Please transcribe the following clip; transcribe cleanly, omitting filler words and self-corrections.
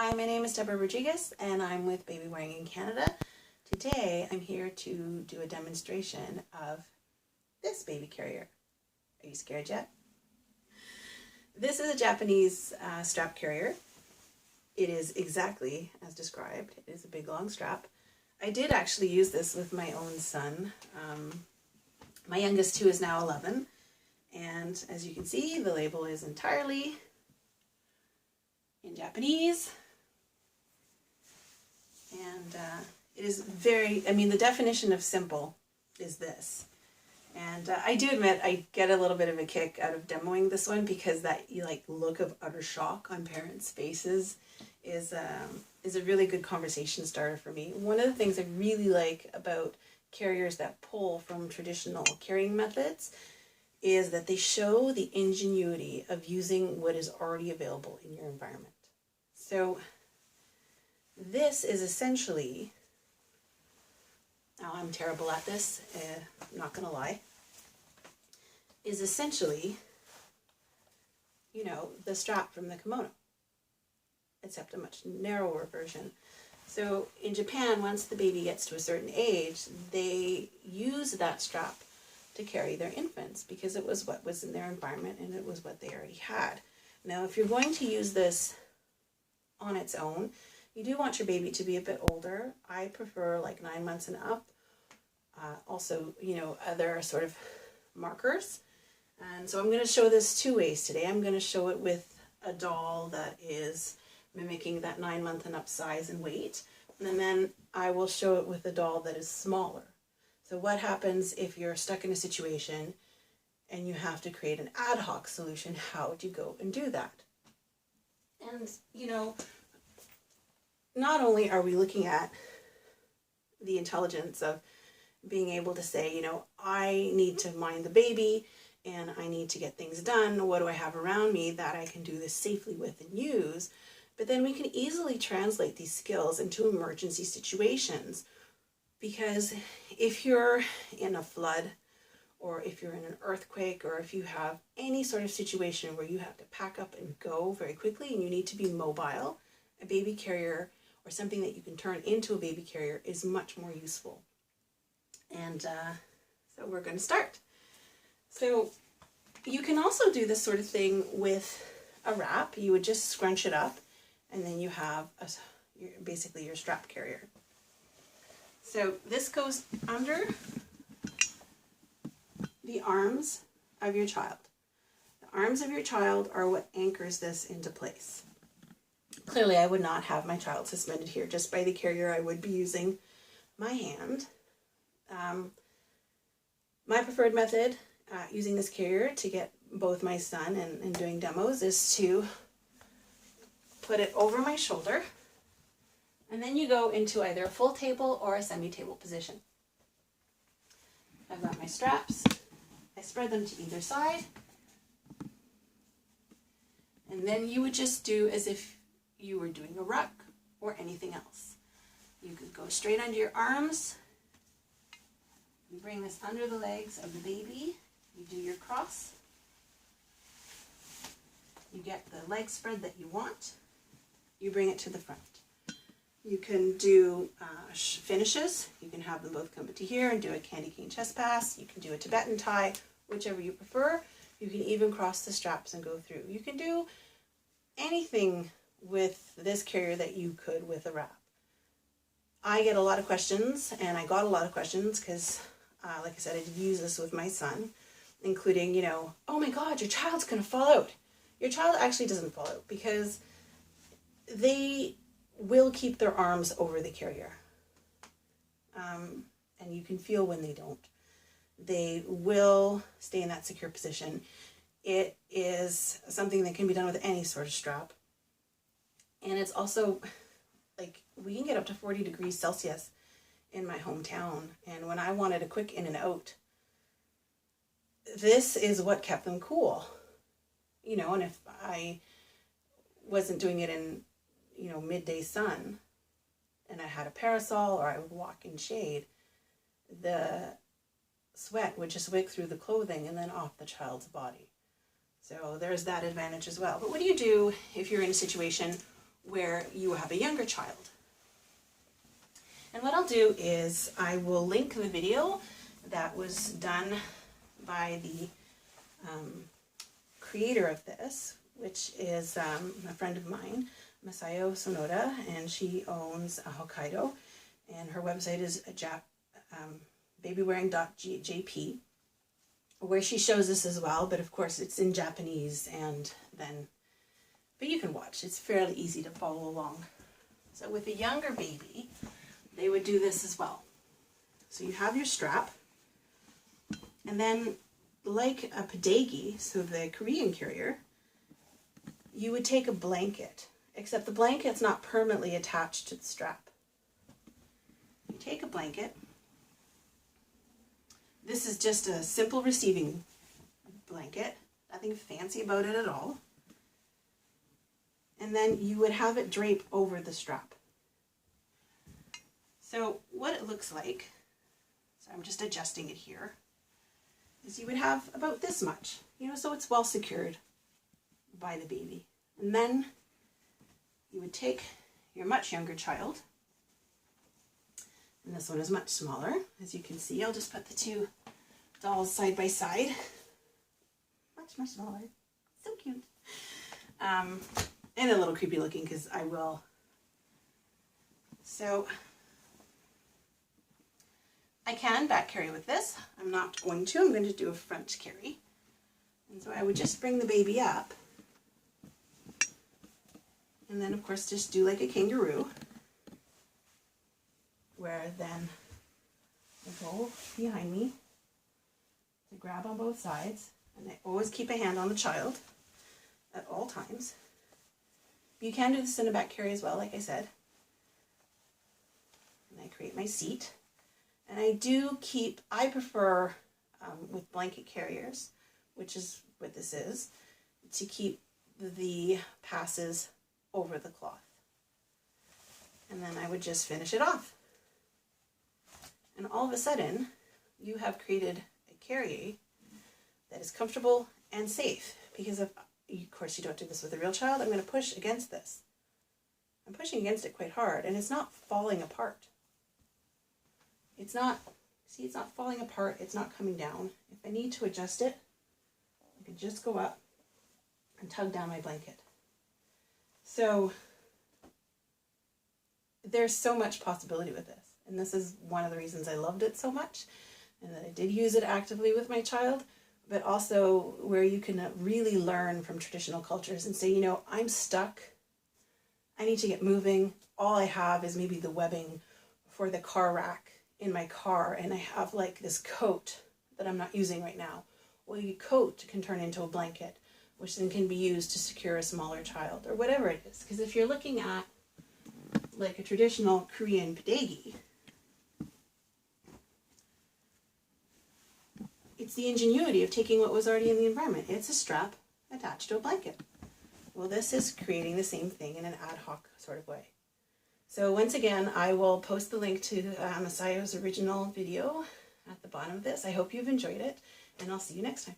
Hi, my name is Deborah Rodriguez and I'm with Baby Wearing in Canada. Today I'm here to do a demonstration of this baby carrier. Are you scared yet? This is a Japanese strap carrier. It is exactly as described. It is a big long strap. I did actually use this with my own son. My youngest too is now 11, and as you can see, the label is entirely in Japanese. And it is very, the definition of simple is this. And I do admit I get a little bit of a kick out of demoing this one because that look of utter shock on parents' faces is a really good conversation starter for me. One of the things I really like about carriers that pull from traditional carrying methods is that they show the ingenuity of using what is already available in your environment. So this is essentially, now I'm terrible at this, I'm not gonna lie, is essentially, the strap from the kimono, except a much narrower version. So in Japan, once the baby gets to a certain age, they use that strap to carry their infants because it was what was in their environment and it was what they already had. Now, if you're going to use this on its own, you do want your baby to be a bit older. I prefer like 9 months and up. Also, other sort of markers. And so I'm going to show this two ways today. I'm going to show it with a doll that is mimicking that 9 month and up size and weight. And then I will show it with a doll that is smaller. So what happens if you're stuck in a situation and you have to create an ad hoc solution? How would you go and do that? And, not only are we looking at the intelligence of being able to say, I need to mind the baby and I need to get things done. What do I have around me that I can do this safely with and use? But then we can easily translate these skills into emergency situations. Because if you're in a flood, or if you're in an earthquake, or if you have any sort of situation where you have to pack up and go very quickly and you need to be mobile, a baby carrier or something that you can turn into a baby carrier is much more useful. And so we're going to start. So you can also do this sort of thing with a wrap. You would just scrunch it up and then you have basically your strap carrier. So this goes under the arms of your child. The arms of your child are what anchors this into place. Clearly, I would not have my child suspended here just by the carrier. I would be using my hand. My preferred method using this carrier to get both my son and doing demos is to put it over my shoulder, and then you go into either a full table or a semi-table position. I've got my straps. I spread them to either side, and then you would just do as if you were doing a ruck or anything else. You could go straight under your arms. You bring this under the legs of the baby. You do your cross. You get the leg spread that you want. You bring it to the front. You can do finishes. You can have them both come to here and do a candy cane chest pass. You can do a Tibetan tie, whichever you prefer. You can even cross the straps and go through. You can do anything with this carrier that you could with a wrap. I get a lot of questions, and I got a lot of questions because, like I said, I did use this with my son, including, oh my God, your child's going to fall out. Your child actually doesn't fall out because they will keep their arms over the carrier. And you can feel when they don't. They will stay in that secure position. It is something that can be done with any sort of strap. And it's also, we can get up to 40 degrees Celsius in my hometown. And when I wanted a quick in and out, this is what kept them cool. And if I wasn't doing it in, midday sun, and I had a parasol or I would walk in shade, the sweat would just wick through the clothing and then off the child's body. So there's that advantage as well. But what do you do if you're in a situation where you have a younger child. And what I'll do is I will link the video that was done by the creator of this, which is a friend of mine, Masayo Sonoda, and she owns Hokkaido, and her website is babywearing.jp, where she shows this as well, but of course it's in Japanese, but you can watch. It's fairly easy to follow along. So with a younger baby, they would do this as well. So you have your strap, and then like a padegi, so the Korean carrier, you would take a blanket, except the blanket's not permanently attached to the strap. You take a blanket. This is just a simple receiving blanket, nothing fancy about it at all. And then you would have it drape over the strap. So what it looks like, so I'm just adjusting it here, is you would have about this much, so it's well secured by the baby. And then you would take your much younger child, and this one is much smaller. As you can see, I'll just put the two dolls side by side. Much smaller. So cute. And a little creepy looking, because I will. So I can back carry with this. I'm not going to. I'm going to do a front carry. And so I would just bring the baby up. And then, of course, just do like a kangaroo, where then I go behind me to grab on both sides. And I always keep a hand on the child at all times. You can do this in a back carry as well, like I said. And I create my seat. And I prefer, with blanket carriers, which is what this is, to keep the passes over the cloth. And then I would just finish it off. And all of a sudden, you have created a carrier that is comfortable and safe. Because of course you don't do this with a real child, I'm going to push against this. I'm pushing against it quite hard, and it's not falling apart. It's not falling apart, it's not coming down. If I need to adjust it, I can just go up and tug down my blanket. So there's so much possibility with this. And this is one of the reasons I loved it so much, and that I did use it actively with my child, but also where you can really learn from traditional cultures and say, I'm stuck. I need to get moving. All I have is maybe the webbing for the car rack in my car, and I have like this coat that I'm not using right now. Well, your coat can turn into a blanket, which then can be used to secure a smaller child, or whatever it is. Because if you're looking at like a traditional Korean padegi, it's the ingenuity of taking what was already in the environment. It's a strap attached to a blanket. Well, this is creating the same thing in an ad hoc sort of way. So once again, I will post the link to Masayo's original video at the bottom of this. I hope you've enjoyed it, and I'll see you next time.